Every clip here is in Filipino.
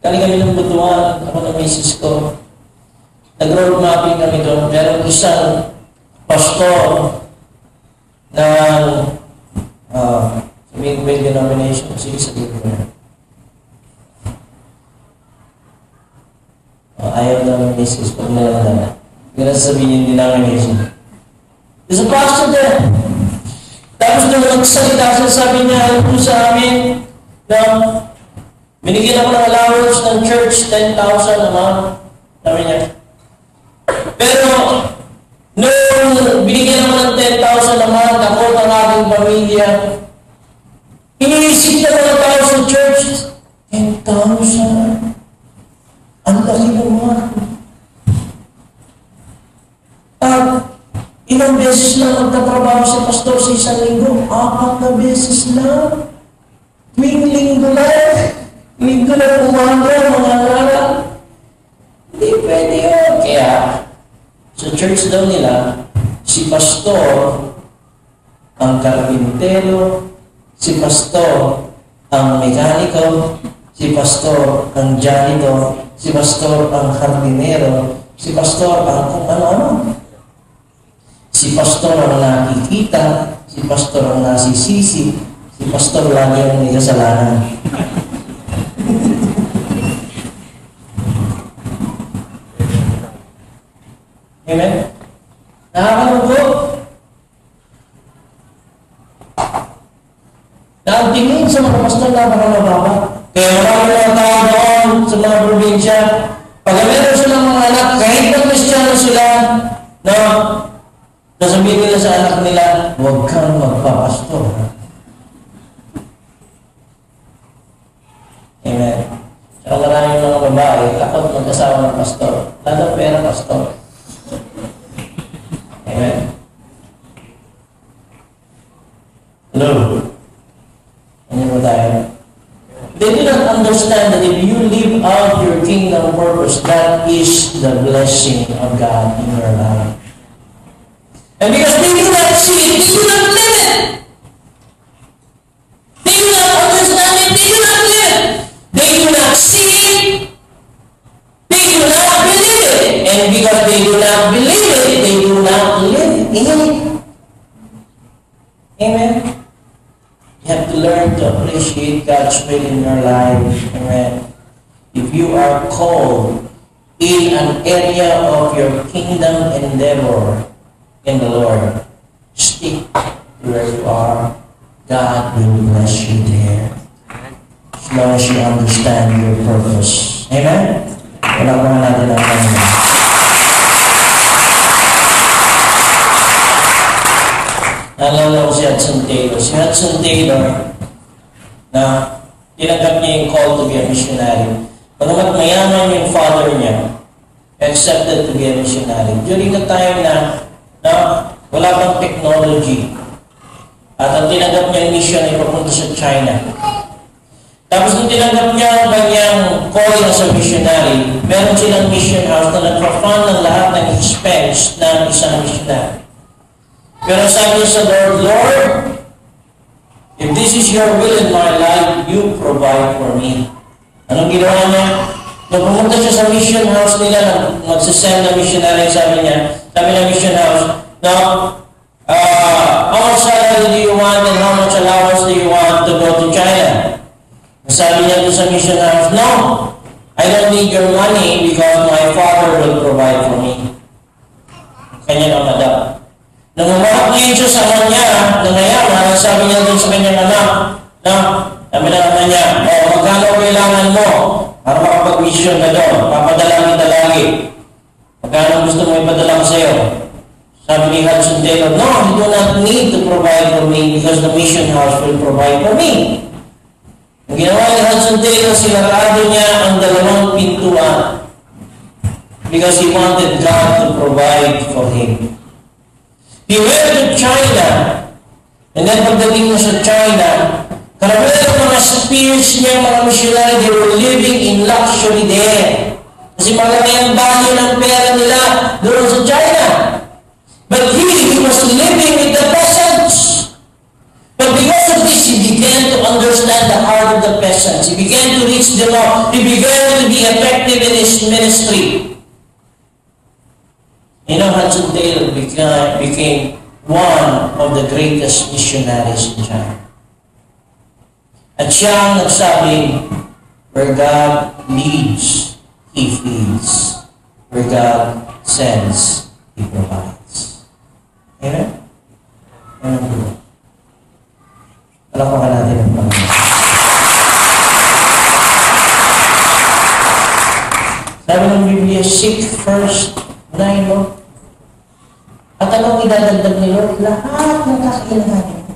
Kali kami ng Butuan, ako ng misis ko. Nag-road mapping kami doon. Meron isang pastor ng sabihin ko yung denomination. Sige, sabihin ko na. Ayaw ng misis. Pag nalala. Hindi na sabihin yung denomination. There's a pastor there. Tapos doon nagsalita siya, sabi niya, ayaw po sa amin na binigyan ako ng allowance ng church, 10,000 naman. Sabi niya. Pero, nung binigyan ako ng 10,000 naman, ako ng aking pamilya, iniisip na mga tao sa church, 10,000. Ang laki naman. Ilang beses lang magtatrabaho si pastor sa isang linggo? 4 na beses lang. Tuwing linggo lang. Linggo na umaga, mga aral. Hindi pwede yun. Kaya, sa church daw nila, si pastor ang karpintero, si pastor ang mekaniko, si pastor ang janitor, si pastor ang hardinero, si pastor ang kung ano-ano. Si pastor ang nakikita, si pastor ang nasisisi, si pastor lagi ang may kasalanan. Amen? Nakakalugo. Naantingin sa mga pastor na mababa. Kaya marami mga tao doon sa mga probinsya. Pag meron silang mga anak, kahit na Kristiyano sila, no? Nasabihin nila sa anak nila, huwag kang magpapastor. Amen. Saka maraming mga babae, takot mag-asawa ng pastor. Lalo pera pastor. Amen. Hello. Ano mo tayo? They do not understand that if you live out your kingdom purpose, that is the blessing of God in your life. And because they do not see it, they do not live it. They do not understand it, they do not live it. They do not see it, they do not believe it. And because they do not believe it, they do not live it. Amen. You have to learn to appreciate God's will in your life. Amen. If you are called in an area of your kingdom endeavor, in the Lord, stick to where you are. God will bless you there. As long as you understand your purpose. Amen? Wala pa nga natin ang Panginoon. Naalala ko si Hudson Taylor. Si Hudson Taylor, na tinanggap niya yung call to be a missionary. Pagkamat mayaman yung father niya, accepted to be a missionary. During the time na wala bang technology. At ang tinanggap niya yung mission ay papunta sa China. Tapos nung tinanggap niya ang kanyang calling as a missionary, meron silang mission house na nagpa-fund ng lahat ng expense ng isang missionary. Pero sabi niya sa Lord, Lord, if this is your will in my life, you provide for me. Anong ginawa niya? Nung pumunta siya sa mission house nila, magsasend na missionary, sabi ng mission house, now, how much salary do you want and how much allowance do you want to go to China? Sabi niya doon sa mission house, no, I don't need your money because my father will provide for me. Kanya na madam. Nung umarap ngayon siya sa kanya, nangayaman, sabi niya doon sa kanyang anak, sabi na naman niya, magkano kailangan mo para makapag-mission ka doon? Papadala kita lagi. Magkano gusto mo ipadala ko sa'yo? Sabi ni Hudson Taylor, no, you do not need to provide for me because the mission house will provide for me. Ang ginawa ni Hudson Taylor, sinarado niya ang 2 pintuan because he wanted God to provide for him. He went to China, and then pagdating niya sa China, karamihan ng mga spears niya, mga missionary, they were living in luxury there. Kasi malaki ang value ng pera nila doon sa China. But he was living with the peasants. But because of this, he began to understand the heart of the peasants. He began to reach preached the law. He began to be effective in his ministry. You know, Hudson Taylor became one of the greatest missionaries in China. At siya ang nagsabi, where God leads, He feeds. Where God sends, He provides. Amen? Amen po. Palakpakan natin ang Panginoon. Sabi ng Biblia, seek first thy Lord. At anong idadagdag ni Lord? Lahat ng kakailanganin.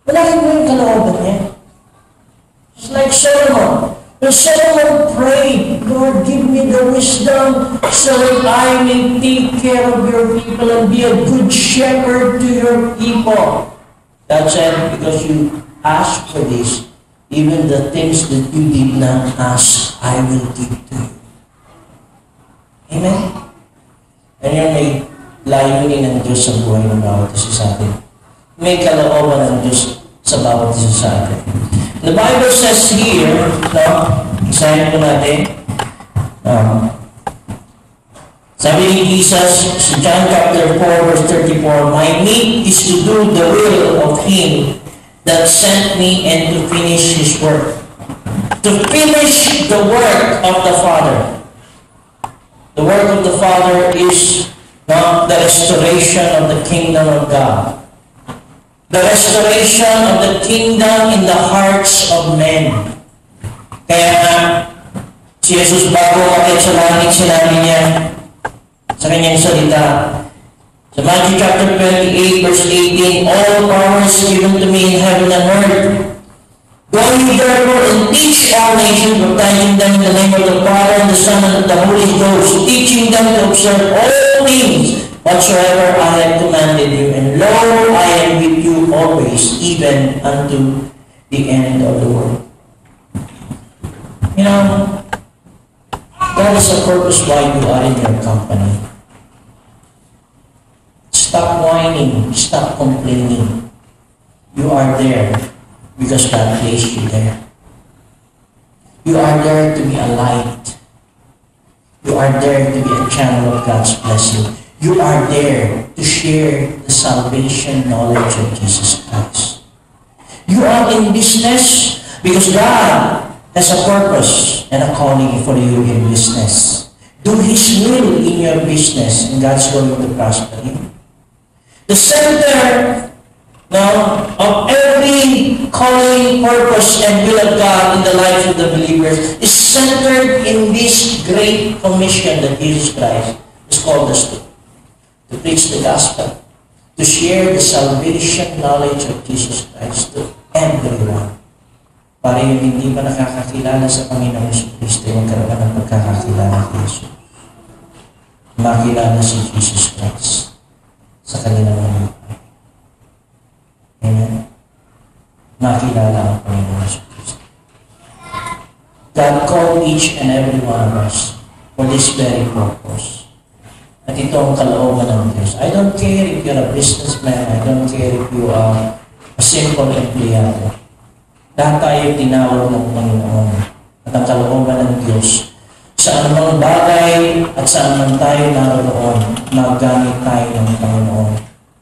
Walakin mo yung kalooban niya. It's like Solomon. When Solomon prayed, Lord, give me the wisdom so that I may take care of your people and be a good shepherd to your people. God said, because you asked for this, even the things that you did not ask, I will give to you. Amen? And yun may layunin ng Diyos sa buhay ng bawat isa sa atin. May kalooban ng Diyos sa bawat isa sa atin. The Bible says here, no? Isahin po natin. Sabi ni Jesus sa John chapter 4 verse 34, my meat is to do the will of Him that sent me and to finish His work. To finish the work of the Father. The work of the Father is not the restoration of the kingdom of God. The restoration of the kingdom in the hearts of men. Kaya nga, si Jesus bago akit sa langit, sinabi niya sa kanyang salita. Sa Matthew chapter 28 verse 18, all power is given to me in heaven and earth. Go ye therefore and teach all nations, baptizing them in the name of the Father and the Son and the Holy Ghost, teaching them to observe all things whatsoever I have commanded you. And lo, I am with you always, even unto the end of the world. You know, God has a purpose why you are in your company. Stop whining, stop complaining. You are there because God placed you there. You are there to be a light. You are there to be a channel of God's blessing. You are there to share the salvation knowledge of Jesus Christ. You are in business because God has a purpose and a calling for you in business. Do His will in your business and God's going to prosper you. The center now of every calling, purpose, and will of God in the life of the believers is centered in this great commission that Jesus Christ has called us to preach the gospel, to share the salvation knowledge of Jesus Christ to everyone. Para yung hindi pa nakakakilala sa Panginoon Kristo, magkaroon ng pagkakakilala kay Jesus. Makilala si Jesus Christ sa kanilang buhay. Amen? Makilala ang Panginoon Kristo. God called each and every one of us for this very purpose. At ito ang kalooban ng Diyos. I don't care if you're a businessman. I don't care if you are a simple empleyado. Lahat tayo tinawag ng Panginoon. At ang kalooban ng Diyos, sa anumang bagay at saan man tayo naroon, magamit tayo ng Panginoon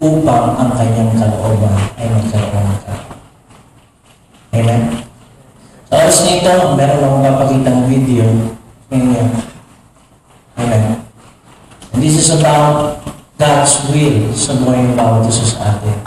upang ang kanyang kalooban ay magkaroon ka. Amen? Sa oras nito, meron akong mapakitang video. Amen. Amen. And this is about God's will sa buhay ng bawat isa sa atin.